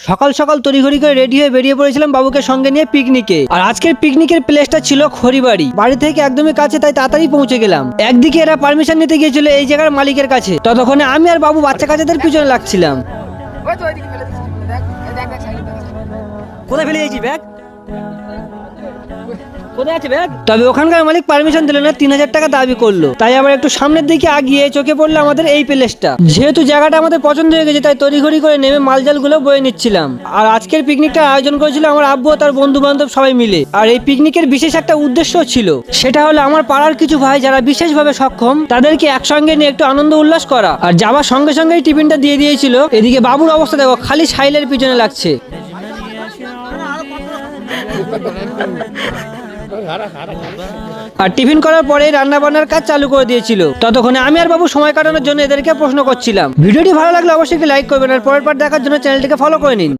সকাল সকাল তড়িঘড়ি করে রেডি হয়ে বেরিয়ে পড়েছিলাম বাবুকে সঙ্গে নিয়ে পিকনিকে। আর আজকের পিকনিকের প্লেসটা ছিল খড়িবাড়ি। বাড়ি থেকে একদমই কাছে, তাই তাড়াতাড়ি পৌঁছে গেলাম। একদিকে এরা পারমিশন নিতে গিয়েছিল এই জায়গার মালিকের কাছে, ততক্ষণে আমি আর বাবু বাচ্চা কাচ্চাদের পিছনে লাগছিলাম। কোথায় ফেলে দিয়েছি ব্যাগ? তবে ওখানকার মালিক পারমিশন দিল না, 3000 টাকা দাবি করলো। তাই আবার একটু সামনের দিকে আগিয়ে চোখে পড়লো আমাদের এই প্লেসটা। যেহেতু জায়গাটা আমাদের পছন্দ হয়ে গেছে, তাই তড়িঘড়ি করে নেমে মালজাল গুলো বয়ে নিচ্ছিলাম। আর আজকের পিকনিকটা আয়োজন করেছিল আমার আব্বু ও তার বন্ধু বান্ধব সবাই মিলে। আর এই পিকনিকের বিশেষ একটা উদ্দেশ্য ছিল, সেটা হলো আমার পাড়ার কিছু ভাই যারা বিশেষভাবে সক্ষম তাদেরকে একসঙ্গে নিয়ে একটু আনন্দ উল্লাস করা। আর যাওয়ার সঙ্গে সঙ্গেই টিফিনটা দিয়ে দিয়েছিল। এদিকে বাবুর অবস্থা দেখো, খালি সাইলের পিছনে লাগছে। আর টিফিন করার পরে রান্না বান্নার কাজ চালু করে দিয়েছিল। ততক্ষণে আমি আর বাবু সময় কাটানোর জন্য এদেরকে প্রশ্ন করছিলাম। ভিডিওটি ভালো লাগলে অবশ্যই লাইক করবেন, আর পরের পার্ট দেখার জন্য চ্যানেলটিকে ফলো করে নিন।